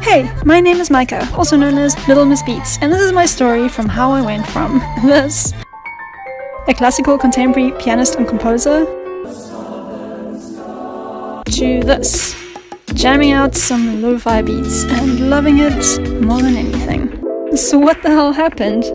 Hey, my name is Micah, also known as Little Miss Beats, and this is my story from how I went from this, a classical contemporary pianist and composer, to this, jamming out some lo-fi beats and loving it more than anything. So what the hell happened?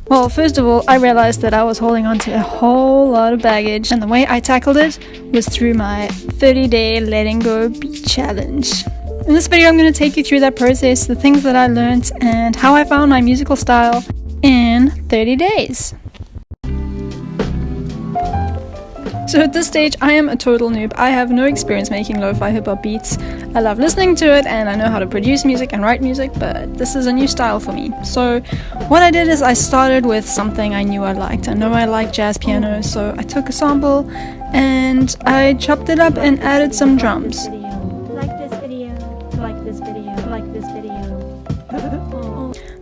Well, first of all, I realized that I was holding on to a whole lot of baggage, and the way I tackled it was through my 30-day letting go beat challenge. In this video, I'm going to take you through that process, the things that I learned, and how I found my musical style in 30 days. So at this stage, I am a total noob. I have no experience making lo-fi hip-hop beats. I love listening to it, and I know how to produce music and write music, but this is a new style for me. So what I did is I started with something I knew I liked. I know I like jazz piano, so I took a sample and I chopped it up and added some drums.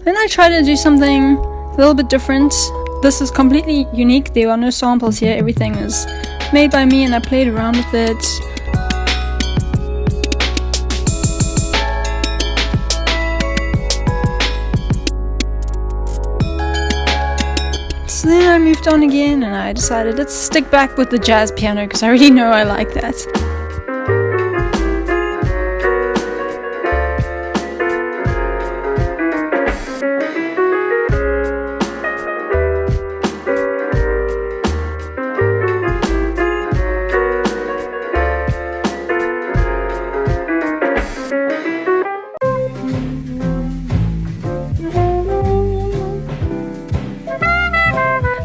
Then I tried to do something a little bit different. This is completely unique. There are no samples here. Everything is made by me, and I played around with it. So then I moved on again, and I decided let's stick back with the jazz piano because I already know I like that.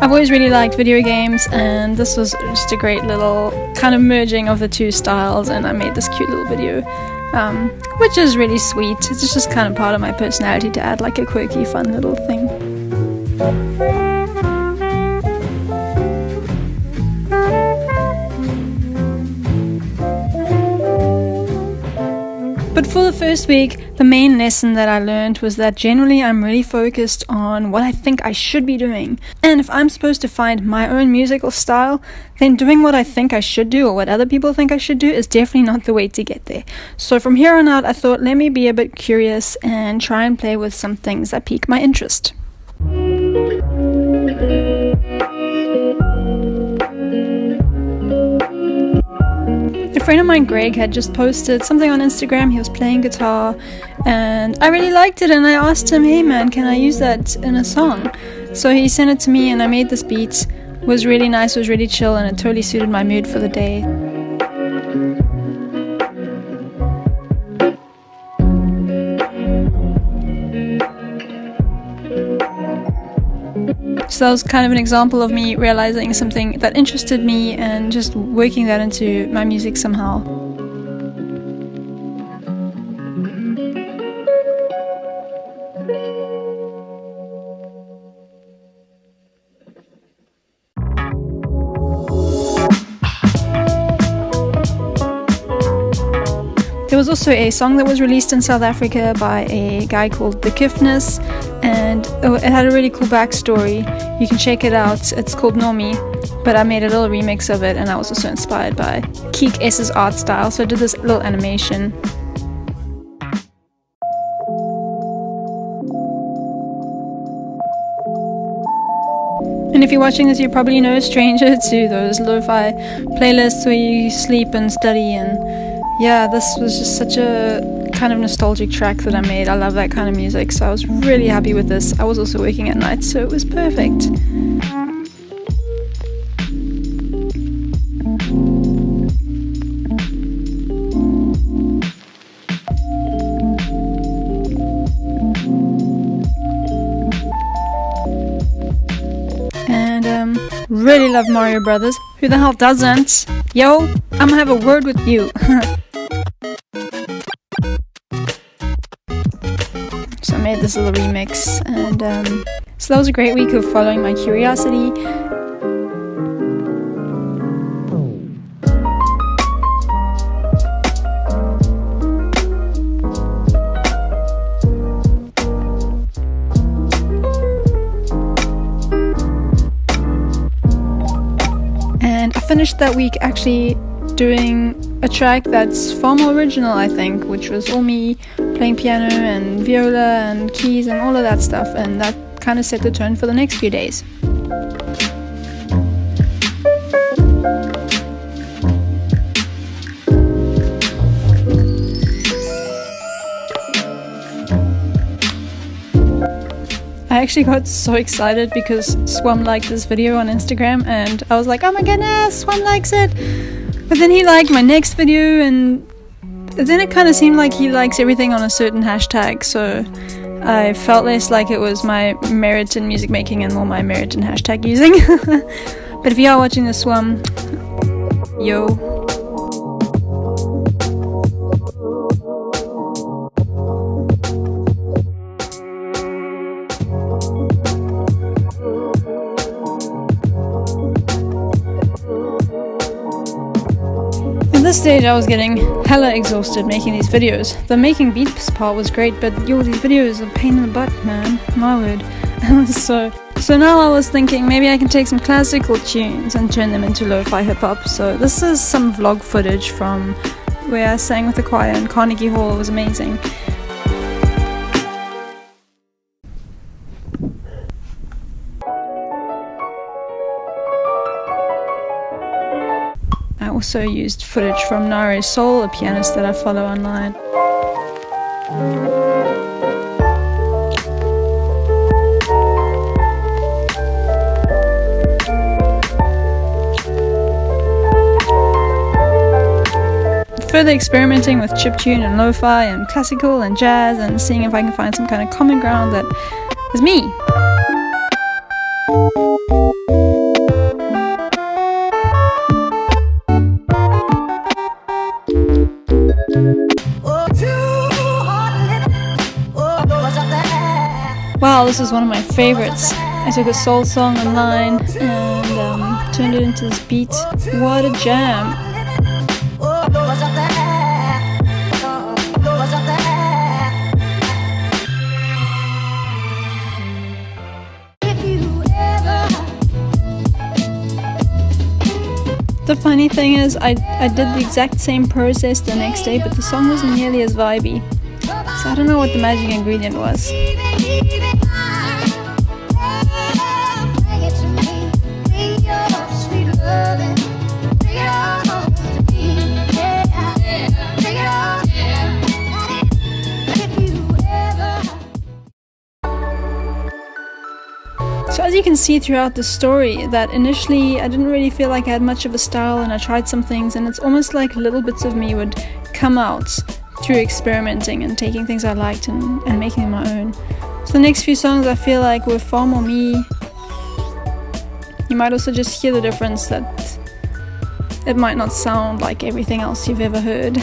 I've always really liked video games, and this was just a great little kind of merging of the two styles, and I made this cute little video, which is really sweet. It's just kind of part of my personality to add like a quirky, fun little thing. But for the first week, the main lesson that I learned was that generally I'm really focused on what I think I should be doing. And if I'm supposed to find my own musical style, then doing what I think I should do or what other people think I should do is definitely not the way to get there. So from here on out, I thought let me be a bit curious and try and play with some things that pique my interest. A friend of mine, Greg, had just posted something on Instagram. He was playing guitar and I really liked it, and I asked him, hey man, can I use that in a song? So he sent it to me and I made this beat. It was really nice, it was really chill, and it totally suited my mood for the day. So that was kind of an example of me realizing something that interested me and just working that into my music somehow. There was also a song that was released in South Africa by a guy called The Kiftness, and it had a really cool backstory. You can check it out. It's called Normie, but I made a little remix of it, and I was also inspired by Keek S's art style, so I did this little animation. And if you're watching this, you're probably no stranger to those lo-fi playlists where you sleep and study, and yeah, this was just such a kind of nostalgic track that I made. I love that kind of music, so I was really happy with this. I was also working at night, so it was perfect. And really love Mario Brothers. Who the hell doesn't? Yo, I'm gonna have a word with you. So I made this little remix, and so that was a great week of following my curiosity. And I finished that week actually doing a track that's far more original, I think, which was all me playing piano and viola and keys and all of that stuff, and that kind of set the tone for the next few days. I actually got so excited because Swam liked this video on Instagram, and I was like, oh my goodness, Swam likes it! But then he liked my next video, and then it kind of seemed like he likes everything on a certain hashtag, so I felt less like it was my merit in music making and more my merit in hashtag using. But if you are watching this, Swam, yo. At this stage I was getting hella exhausted making these videos. The making beats part was great, but these videos are a pain in the butt, man. My word. So now I was thinking maybe I can take some classical tunes and turn them into lo-fi hip-hop. So this is some vlog footage from where I sang with the choir in Carnegie Hall. It was amazing. I also used footage from Nare Soul, a pianist that I follow online. Further experimenting with chiptune and lo-fi and classical and jazz, and seeing if I can find some kind of common ground that is me. Wow, this is one of my favorites. I took a soul song online and turned it into this beat. What a jam! The funny thing is, I did the exact same process the next day, but the song wasn't nearly as vibey. So I don't know what the magic ingredient was. So as you can see throughout the story, that initially I didn't really feel like I had much of a style, and I tried some things, and it's almost like little bits of me would come out through experimenting and taking things I liked and making them my own. So the next few songs I feel like were far more me. You might also just hear the difference, that it might not sound like everything else you've ever heard.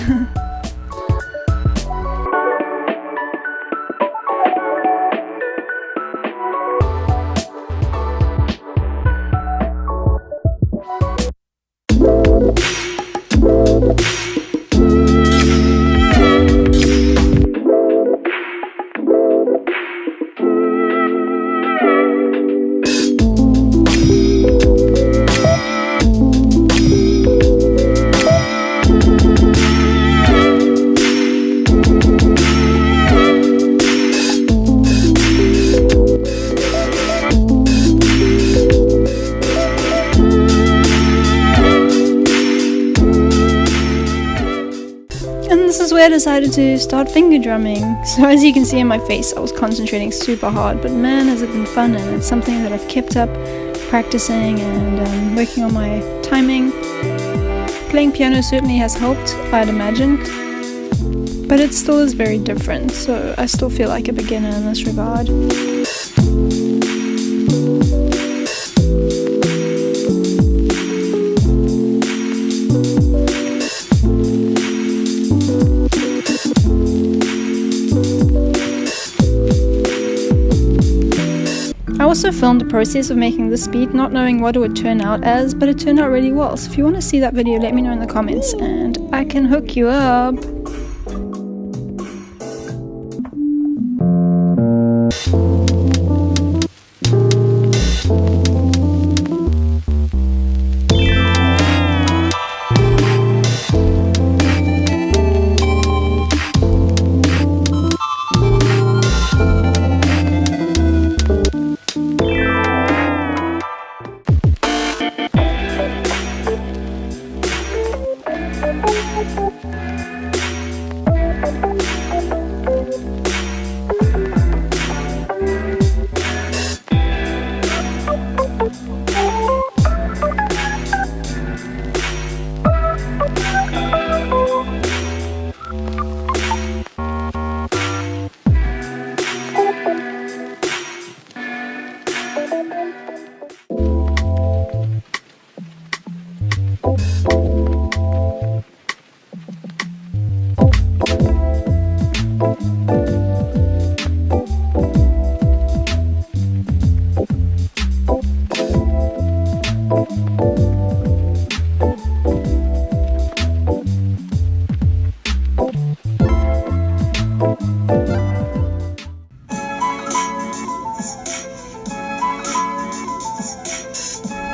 This is where I decided to start finger drumming. So as you can see in my face, I was concentrating super hard, but man has it been fun, and it's something that I've kept up practicing and working on my timing. Playing piano certainly has helped, I'd imagine, but it still is very different, so I still feel like a beginner in this regard. I also filmed the process of making this beat, not knowing what it would turn out as, but it turned out really well. So if you want to see that video, let me know in the comments and I can hook you up.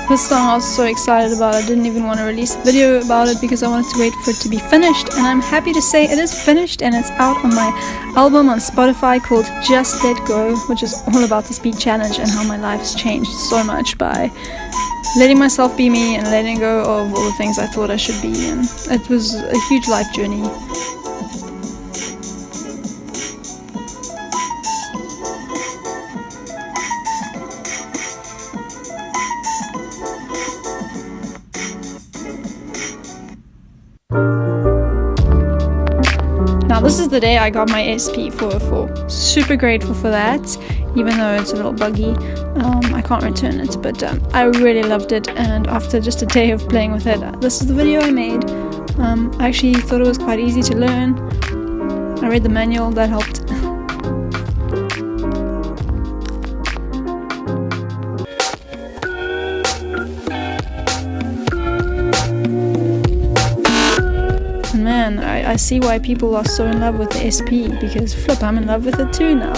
This song I was so excited about, I didn't even want to release a video about it because I wanted to wait for it to be finished, and I'm happy to say it is finished and it's out on my album on Spotify called Just Let Go, which is all about this beat challenge and how my life has changed so much by letting myself be me and letting go of all the things I thought I should be, and it was a huge life journey. Now this is the day I got my SP404. Super grateful for that, even though it's a little buggy. I can't return it, but I really loved it, and after just a day of playing with it, this is the video I made. I actually thought it was quite easy to learn. I read the manual, that helped. Man, I see why people are so in love with the SP, because flip, I'm in love with it too now.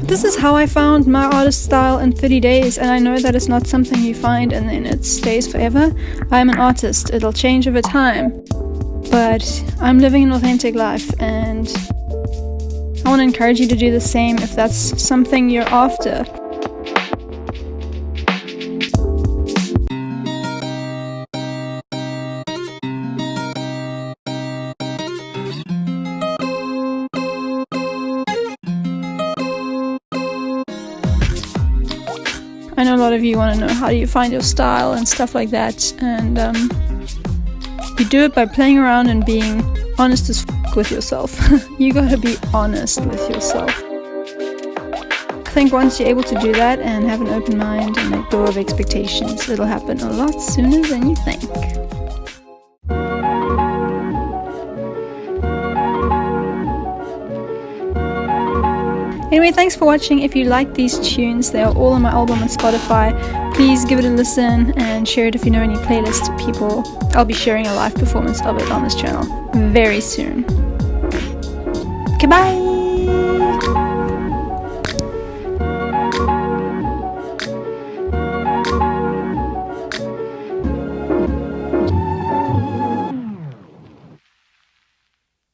This is how I found my artist style in 30 days, and I know that it's not something you find and then it stays forever. I'm an artist, it'll change over time. But I'm living an authentic life, and I want to encourage you to do the same if that's something you're after. I know a lot of you want to know how do you find your style and stuff like that, and you do it by playing around and being honest as f with yourself. You gotta be honest with yourself. I think once you're able to do that and have an open mind and let go of expectations, it'll happen a lot sooner than you think. Anyway, thanks for watching. If you like these tunes, they are all on my album on Spotify. Please give it a listen and share it if you know any playlist people. I'll be sharing a live performance of it on this channel very soon. Goodbye!